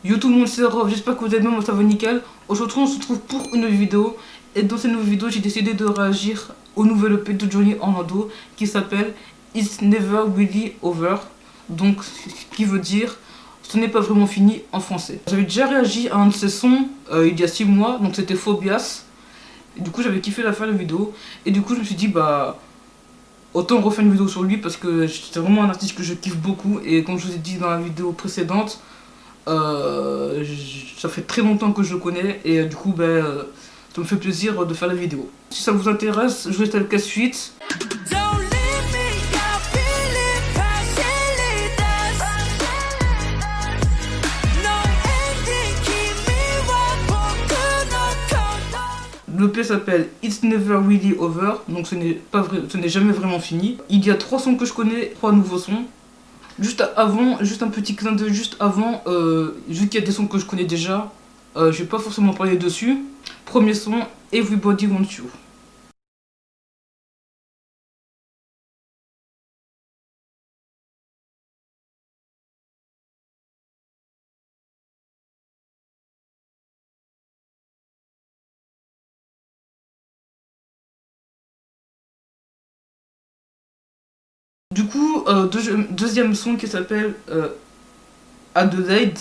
Yo tout le monde, c'est Rob, j'espère que vous allez bien, moi ça va nickel. Aujourd'hui on se retrouve pour une nouvelle vidéo. Et dans cette nouvelle vidéo j'ai décidé de réagir au nouvel EP de Johnny Orlando qui s'appelle It's Never Really Over. Donc ce qui veut dire ce n'est pas vraiment fini en français. J'avais déjà réagi à un de ses sons il y a 6 mois, donc c'était Phobias. Et du coup j'avais kiffé la fin de la vidéo. Et du coup je me suis dit bah autant refaire une vidéo sur lui parce que c'est vraiment un artiste que je kiffe beaucoup. Et comme je vous ai dit dans la vidéo précédente, ça fait très longtemps que je le connais et du coup ça me fait plaisir de faire la vidéo. Si ça vous intéresse, je vous laisse avec la suite. L'EP s'appelle It's Never Really Over, donc ce n'est jamais vraiment fini. Il y a 3 sons que je connais, 3 nouveaux sons. Juste avant, juste un petit clin d'œil, juste avant, vu qu'il y a des sons que je connais déjà, je vais pas forcément parler dessus. Premier son, Everybody Wants You. Du coup, deuxième son qui s'appelle Adelaide.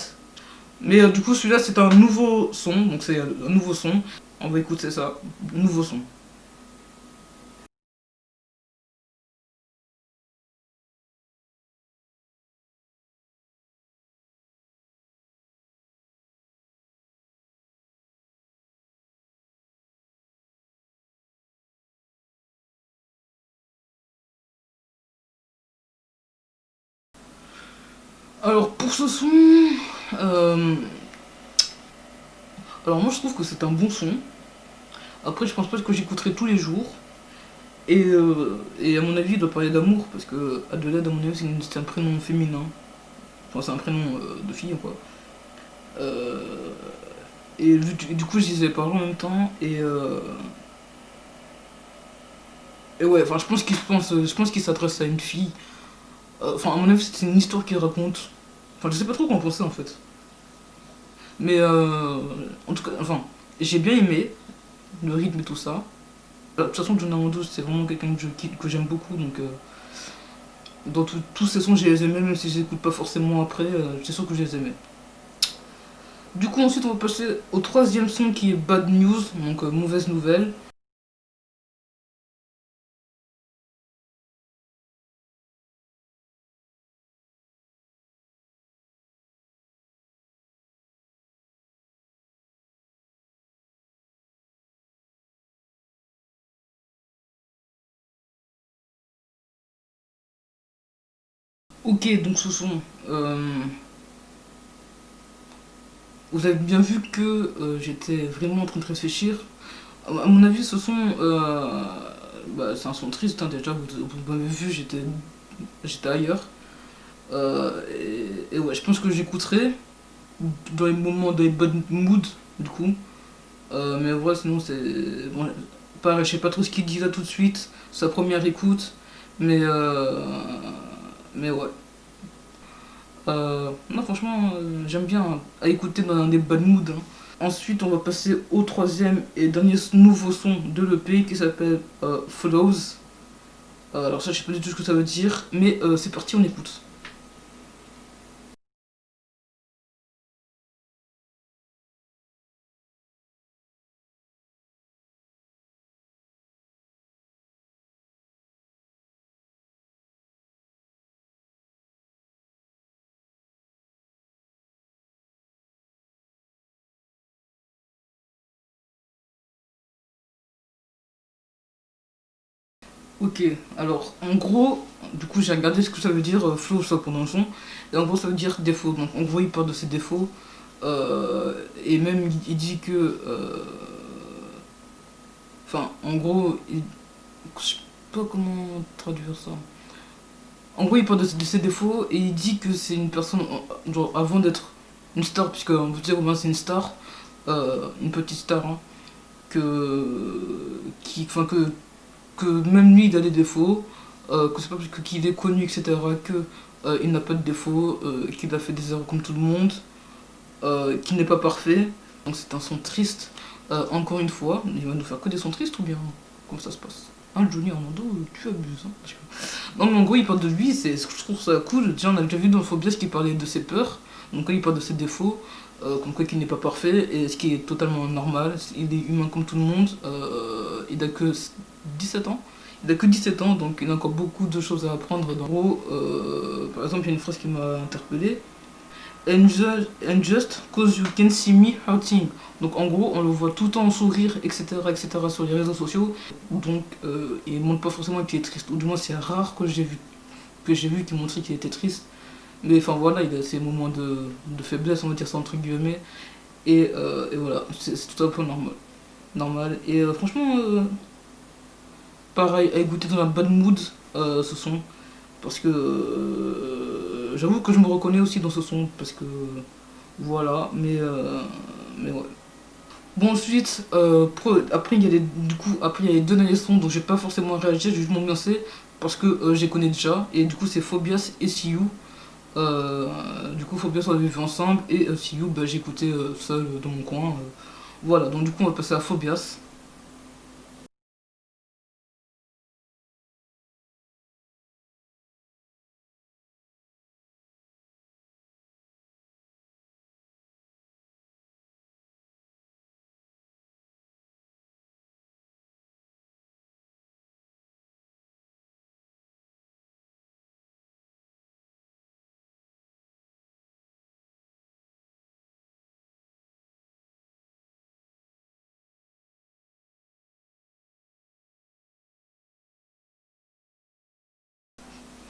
Mais du coup, celui-là, c'est un nouveau son. Donc, c'est un nouveau son. On va écouter ça. Nouveau son. Alors, pour ce son. euh, Alors, moi, je trouve que c'est un bon son. Après, je pense pas que j'écouterai tous les jours. Et à mon avis, il doit parler d'amour. Parce que Adelaide, à mon avis, c'est un prénom féminin. Enfin, c'est un prénom de fille, quoi. Euh, et du coup, je disais parler en même temps. Et ouais, enfin, je pense qu'il s'adresse à une fille. Enfin, à mon avis, c'est une histoire qu'il raconte. Enfin, je sais pas trop quoi en penser en fait. Mais en tout cas, enfin, j'ai bien aimé le rythme et tout ça. De toute façon, John Armando, c'est vraiment quelqu'un que j'aime beaucoup. Donc, dans tous ces sons, je les aimais, même si je les écoute pas forcément après, c'est sûr que je les aimais. Du coup, ensuite, on va passer au troisième son qui est Bad News, donc mauvaise nouvelle. Ok, donc ce son. Vous avez bien vu que j'étais vraiment en train de réfléchir. À mon avis, ce son, c'est un son triste, hein, déjà. Vous m'avez vu, j'étais ailleurs. Et ouais, je pense que j'écouterai dans les moments, dans les bonnes moods, du coup. Mais ouais, sinon, c'est. Bon, pareil, je sais pas trop ce qu'il dit là tout de suite. Sa première écoute. Mais, mais ouais. Non, franchement, j'aime bien à écouter dans des bad moods, hein. Ensuite, on va passer au troisième et dernier nouveau son de l'EP qui s'appelle Follows. Alors ça, je sais pas du tout ce que ça veut dire, mais c'est parti, on écoute. Ok, alors en gros, du coup j'ai regardé ce que ça veut dire flow ça pendant le son, et en gros ça veut dire défaut. Donc en gros il parle de ses défauts, et même il dit que. Enfin, en gros, je sais pas comment traduire ça. En gros, il parle de ses défauts et il dit que c'est une personne, genre, avant d'être une star, puisque on veut dire Robin c'est une star, une petite star, hein, enfin, que même lui il a des défauts, que c'est pas parce qu'il est connu, etc., que il n'a pas de défauts, qu'il a fait des erreurs comme tout le monde. qui n'est pas parfait. Donc c'est un son triste. Encore une fois, il va nous faire que des sons tristes ou bien comment ça se passe? Hein, Johnny Orlando, tu abuses. Hein, parce que... Non, mais en gros, il parle de lui, je trouve ça cool. Déjà, on a déjà vu dans Phobias qu'il parlait de ses peurs. Donc, là, il parle de ses défauts, comme quoi qu'il n'est pas parfait, et ce qui est totalement normal. Il est humain comme tout le monde. Il a que 17 ans. Il a que 17 ans, donc il a encore beaucoup de choses à apprendre. En gros, par exemple, il y a une phrase qui m'a interpellé. And just cause you can see me hurting. Donc en gros, on le voit tout le temps sourire, etc., sur les réseaux sociaux. Donc il montre pas forcément qu'il est triste. Ou du moins, c'est rare que j'ai vu qu'il montrait qu'il était triste. Mais enfin voilà, il a ses moments de faiblesse, on va dire ça entre guillemets. Et voilà, c'est tout un peu normal. Et franchement, pareil, à écouter dans la bad mood, ce son. Parce que j'avoue que je me reconnais aussi dans ce son. Parce que voilà, mais ouais. Bon, ensuite, après, après, il y a les deux derniers sons, donc j'ai pas forcément réagi, j'ai juste m'ambiancer parce que je les connais déjà. Et du coup, c'est Phobias et See You. Du coup, Phobias, on l'a vu ensemble, et See You, bah, j'ai écouté seul dans mon coin. Voilà, donc du coup, on va passer à Phobias.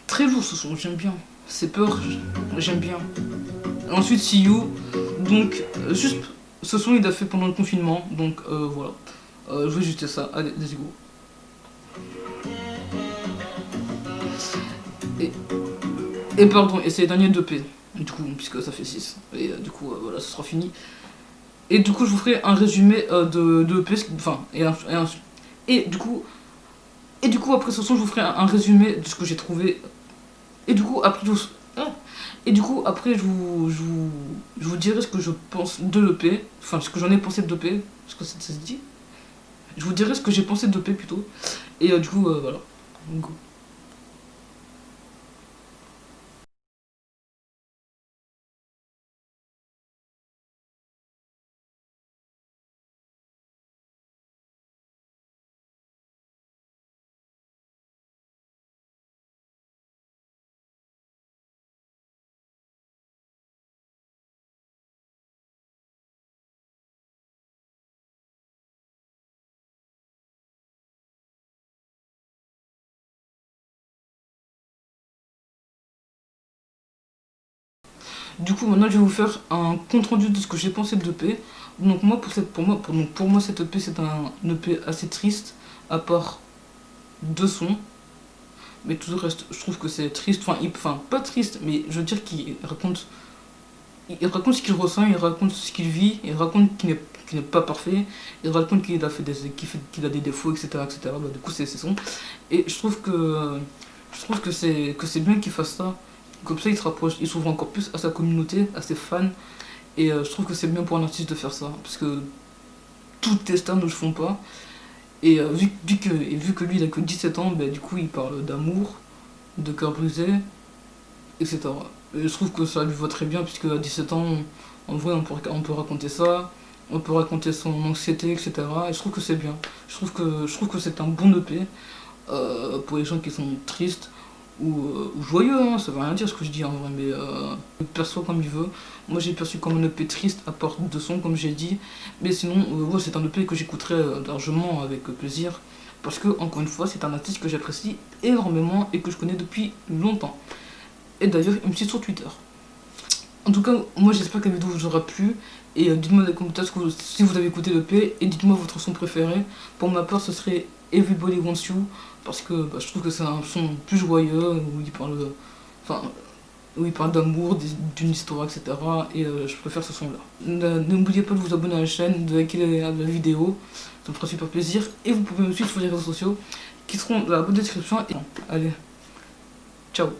Très lourd ce son, j'aime bien. C'est peur, j'aime bien. Ensuite, See You. Donc, juste, ce son, il a fait pendant le confinement, donc voilà. Je vais juste ça, allez, let's go. Et, et pardon, et c'est les derniers 2P, du coup, puisque ça fait 6. Et du coup, voilà, ce sera fini. Et du coup, je vous ferai un résumé de EP, enfin, et du coup, après ce son, je vous ferai un résumé de ce que j'ai trouvé. Et du coup, après, je vous dirai ce que je pense de l'EP, enfin, ce que j'en ai pensé de l'EP, parce que ça se dit. Je vous dirai ce que j'ai pensé de l'EP plutôt. Et du coup, voilà. Go. Du coup, maintenant, je vais vous faire un compte rendu de ce que j'ai pensé de l'EP. Donc, moi, pour moi, cette EP, c'est un EP assez triste, à part deux sons. Mais tout le reste, je trouve que c'est triste. Enfin, pas triste, mais je veux dire il raconte ce qu'il ressent, il raconte ce qu'il vit, il raconte qu'il n'est pas parfait, il raconte qu'il a des défauts, etc. Bah, du coup, c'est son. Et je trouve que c'est bien qu'il fasse ça. Comme ça, il se rapproche, il s'ouvre encore plus à sa communauté, à ses fans. Et je trouve que c'est bien pour un artiste de faire ça. Parce que toutes les stars ne le font pas. Et vu que lui, il a que 17 ans, bah, du coup, il parle d'amour, de cœur brisé, etc. Et je trouve que ça lui va très bien, puisque à 17 ans, en vrai, on peut raconter ça, on peut raconter son anxiété, etc. Et je trouve que c'est bien. Je trouve que c'est un bon EP pour les gens qui sont tristes ou joyeux, hein, ça veut rien dire ce que je dis en vrai, mais il perçoit comme il veut. Moi j'ai perçu comme un EP triste à part de son, comme j'ai dit, mais sinon, ouais, c'est un EP que j'écouterai largement avec plaisir, parce que, encore une fois, c'est un artiste que j'apprécie énormément et que je connais depuis longtemps. Et d'ailleurs, il me suit sur Twitter. En tout cas, moi j'espère que la vidéo vous aura plu. Et dites-moi dans les commentaires si vous avez écouté l'EP. Et dites-moi votre son préféré. Pour ma part, ce serait Everybody Wants You. Parce que bah, je trouve que c'est un son plus joyeux. Enfin, où il parle d'amour, d'une histoire, etc. Et je préfère ce son-là. N'oubliez pas de vous abonner à la chaîne, de liker la vidéo. Ça me fera super plaisir. Et vous pouvez me suivre sur les réseaux sociaux qui seront dans la description. Et allez, ciao.